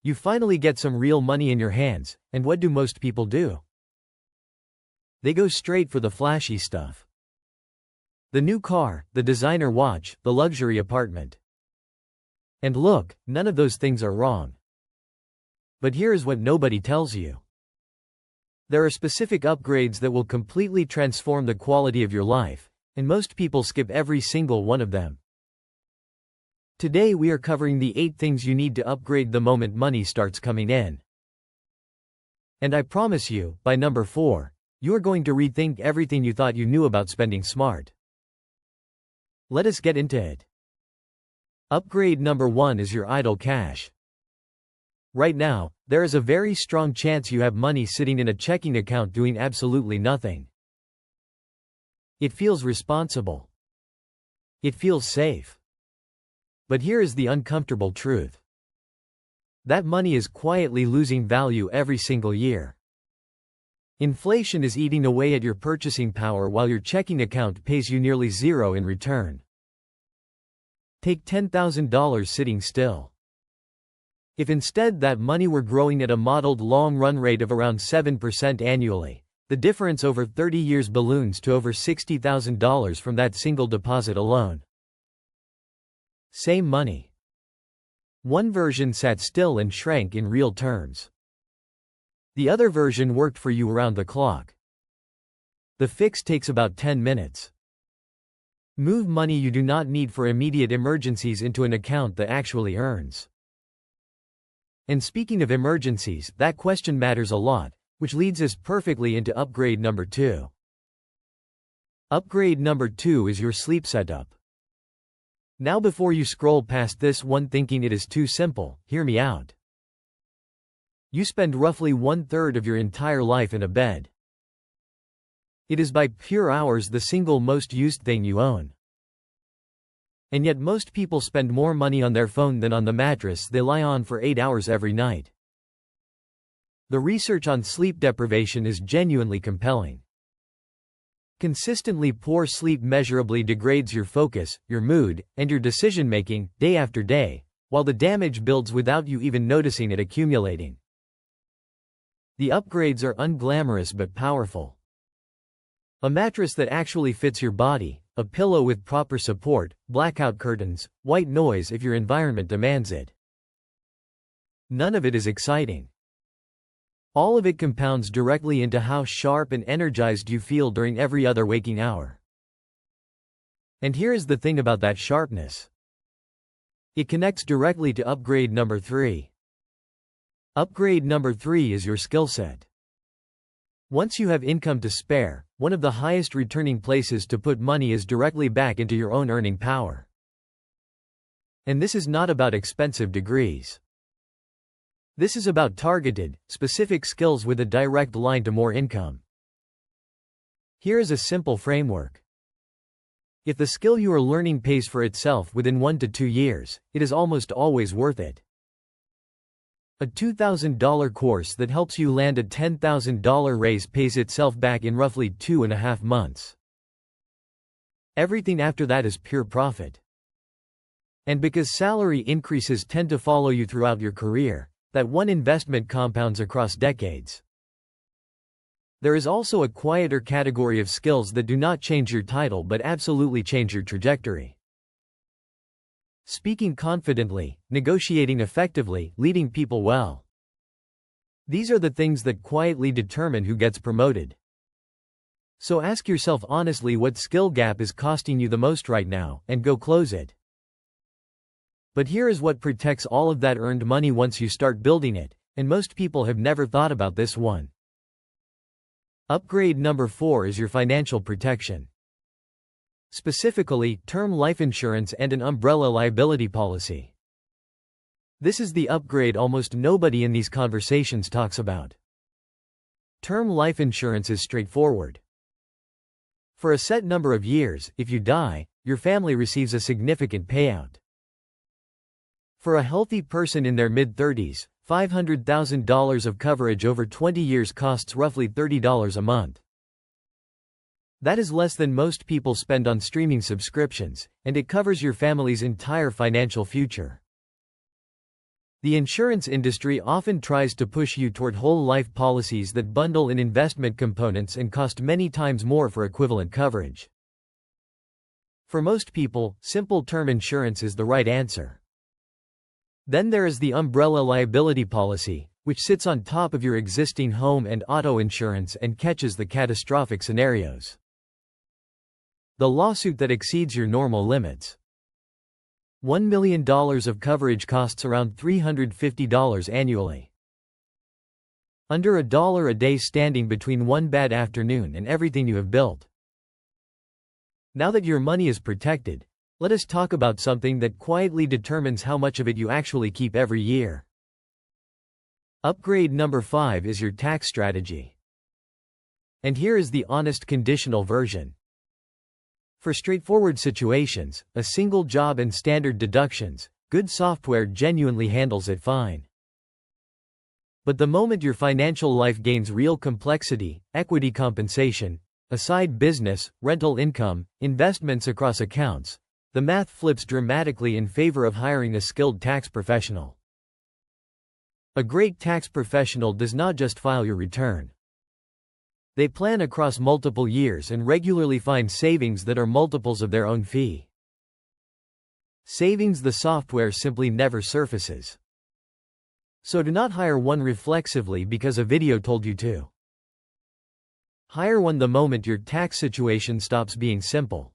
You finally get some real money in your hands, and what do most people do? They go straight for the flashy stuff. The new car, the designer watch, the luxury apartment. And look, none of those things are wrong. But here is what nobody tells you. There are specific upgrades that will completely transform the quality of your life, and most people skip every single one of them. Today we are covering the 8 things you need to upgrade the moment money starts coming in. And I promise you, by number 4, you are going to rethink everything you thought you knew about spending smart. Let us get into it. Upgrade number 1 is your idle cash. Right now, there is a very strong chance you have money sitting in a checking account doing absolutely nothing. It feels responsible. It feels safe. But here is the uncomfortable truth. That money is quietly losing value every single year. Inflation is eating away at your purchasing power while your checking account pays you nearly zero in return. Take $10,000 sitting still. If instead that money were growing at a modeled long-run rate of around 7% annually, the difference over 30 years balloons to over $60,000 from that single deposit alone. Same money. One version sat still and shrank in real terms. The other version worked for you around the clock. The fix takes about 10 minutes. Move money you do not need for immediate emergencies into an account that actually earns. And speaking of emergencies, that question matters a lot, which leads us perfectly into upgrade number 2. Upgrade number 2 is your sleep setup. Now before you scroll past this one thinking it is too simple, hear me out. You spend roughly 1/3 of your entire life in a bed. It is by pure hours the single most used thing you own. And yet most people spend more money on their phone than on the mattress they lie on for 8 hours every night. The research on sleep deprivation is genuinely compelling. Consistently poor sleep measurably degrades your focus, your mood, and your decision-making, day after day, while the damage builds without you even noticing it accumulating. The upgrades are unglamorous but powerful. A mattress that actually fits your body, a pillow with proper support, blackout curtains, white noise if your environment demands it. None of it is exciting. All of it compounds directly into how sharp and energized you feel during every other waking hour. And here is the thing about that sharpness. It connects directly to upgrade number 3. Upgrade number 3 is your skill set. Once you have income to spare, one of the highest returning places to put money is directly back into your own earning power. And this is not about expensive degrees. This is about targeted, specific skills with a direct line to more income. Here is a simple framework. If the skill you are learning pays for itself within 1 to 2 years, it is almost always worth it. A $2,000 course that helps you land a $10,000 raise pays itself back in roughly 2.5 months. Everything after that is pure profit. And because salary increases tend to follow you throughout your career, that one investment compounds across decades. There is also a quieter category of skills that do not change your title but absolutely change your trajectory. Speaking confidently, negotiating effectively, leading people well. These are the things that quietly determine who gets promoted. So ask yourself honestly what skill gap is costing you the most right now, and go close it. But here is what protects all of that earned money once you start building it, and most people have never thought about this one. Upgrade number 4 is your financial protection. Specifically, term life insurance and an umbrella liability policy. This is the upgrade almost nobody in these conversations talks about. Term life insurance is straightforward. For a set number of years, if you die, your family receives a significant payout. For a healthy person in their mid-30s, $500,000 of coverage over 20 years costs roughly $30 a month. That is less than most people spend on streaming subscriptions, and it covers your family's entire financial future. The insurance industry often tries to push you toward whole life policies that bundle in investment components and cost many times more for equivalent coverage. For most people, simple term insurance is the right answer. Then there is the umbrella liability policy, which sits on top of your existing home and auto insurance and catches the catastrophic scenarios. The lawsuit that exceeds your normal limits. $1 million of coverage costs around $350 annually. Under $1 a day, standing between one bad afternoon and everything you have built. Now that your money is protected, let us talk about something that quietly determines how much of it you actually keep every year. Upgrade number 5 is your tax strategy. And here is the honest conditional version. For straightforward situations, a single job and standard deductions, good software genuinely handles it fine. But the moment your financial life gains real complexity, equity compensation, a side business, rental income, investments across accounts, the math flips dramatically in favor of hiring a skilled tax professional. A great tax professional does not just file your return. They plan across multiple years and regularly find savings that are multiples of their own fee. Savings the software simply never surfaces. So do not hire one reflexively because a video told you to. Hire one the moment your tax situation stops being simple.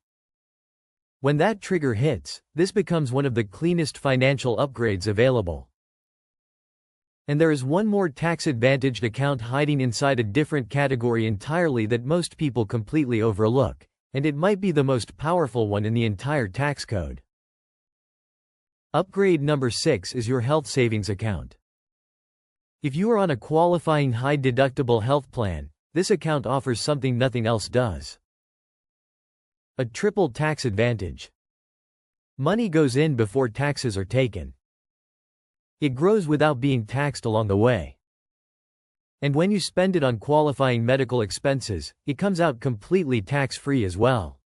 When that trigger hits, this becomes one of the cleanest financial upgrades available. And there is one more tax-advantaged account hiding inside a different category entirely that most people completely overlook, and it might be the most powerful one in the entire tax code. Upgrade number 6 is your health savings account. If you are on a qualifying high-deductible health plan, this account offers something nothing else does. A triple tax advantage. Money goes in before taxes are taken. It grows without being taxed along the way. And when you spend it on qualifying medical expenses, it comes out completely tax-free as well.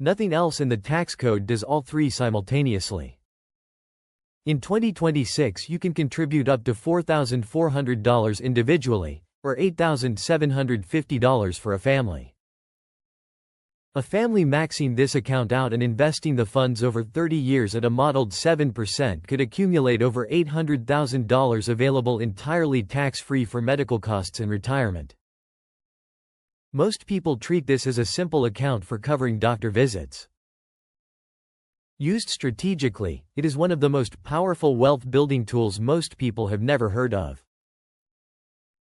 Nothing else in the tax code does all three simultaneously. In 2026, you can contribute up to $4,400 individually, or $8,750 for a family. A family maxing this account out and investing the funds over 30 years at a modeled 7% could accumulate over $800,000 available entirely tax-free for medical costs in retirement. Most people treat this as a simple account for covering doctor visits. Used strategically, it is one of the most powerful wealth-building tools most people have never heard of.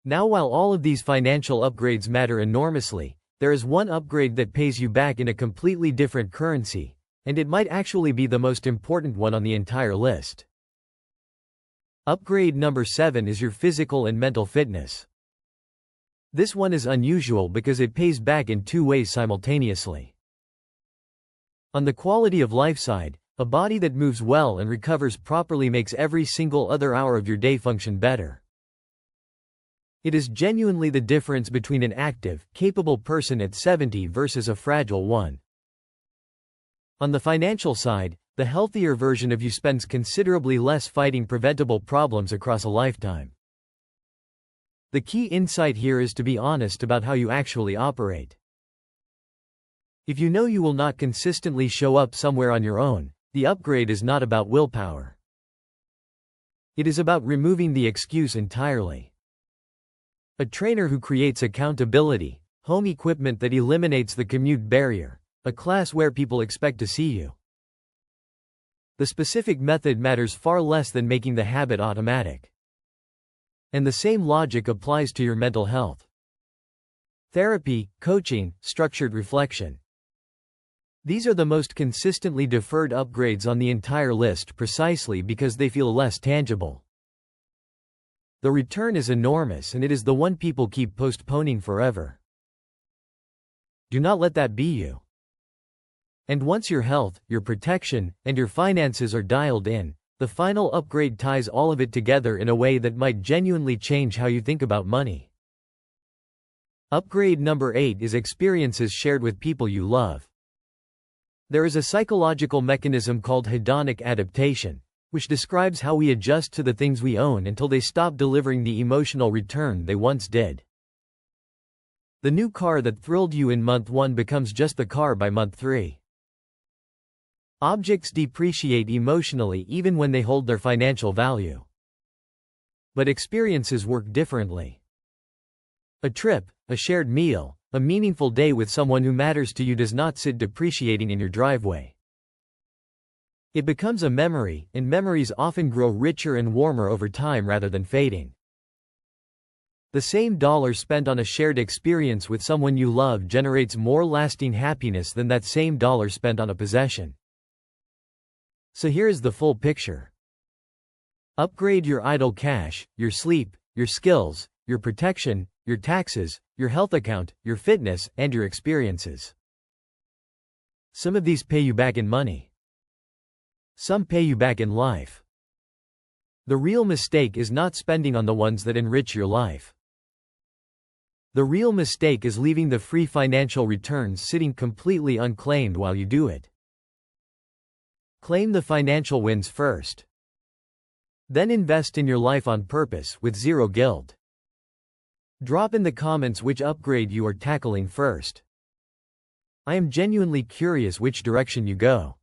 Now, while all of these financial upgrades matter enormously, there is one upgrade that pays you back in a completely different currency, and it might actually be the most important one on the entire list. Upgrade number 7 is your physical and mental fitness. This one is unusual because it pays back in two ways simultaneously. On the quality of life side, a body that moves well and recovers properly makes every single other hour of your day function better. It is genuinely the difference between an active, capable person at 70 versus a fragile one. On the financial side, the healthier version of you spends considerably less fighting preventable problems across a lifetime. The key insight here is to be honest about how you actually operate. If you know you will not consistently show up somewhere on your own, the upgrade is not about willpower. It is about removing the excuse entirely. A trainer who creates accountability, home equipment that eliminates the commute barrier, a class where people expect to see you. The specific method matters far less than making the habit automatic. And the same logic applies to your mental health. Therapy, coaching, structured reflection. These are the most consistently deferred upgrades on the entire list precisely because they feel less tangible. The return is enormous and it is the one people keep postponing forever. Do not let that be you. And once your health, your protection, and your finances are dialed in, the final upgrade ties all of it together in a way that might genuinely change how you think about money. Upgrade number 8 is experiences shared with people you love. There is a psychological mechanism called hedonic adaptation, which describes how we adjust to the things we own until they stop delivering the emotional return they once did. The new car that thrilled you in month 1 becomes just the car by month 3. Objects depreciate emotionally even when they hold their financial value. But experiences work differently. A trip, a shared meal, a meaningful day with someone who matters to you does not sit depreciating in your driveway. It becomes a memory, and memories often grow richer and warmer over time rather than fading. The same dollar spent on a shared experience with someone you love generates more lasting happiness than that same dollar spent on a possession. So here is the full picture. Upgrade your idle cash, your sleep, your skills, your protection, your taxes, your health account, your fitness, and your experiences. Some of these pay you back in money. Some pay you back in life. The real mistake is not spending on the ones that enrich your life. The real mistake is leaving the free financial returns sitting completely unclaimed while you do it. Claim the financial wins first. Then invest in your life on purpose with zero guilt. Drop in the comments which upgrade you are tackling first. I am genuinely curious which direction you go.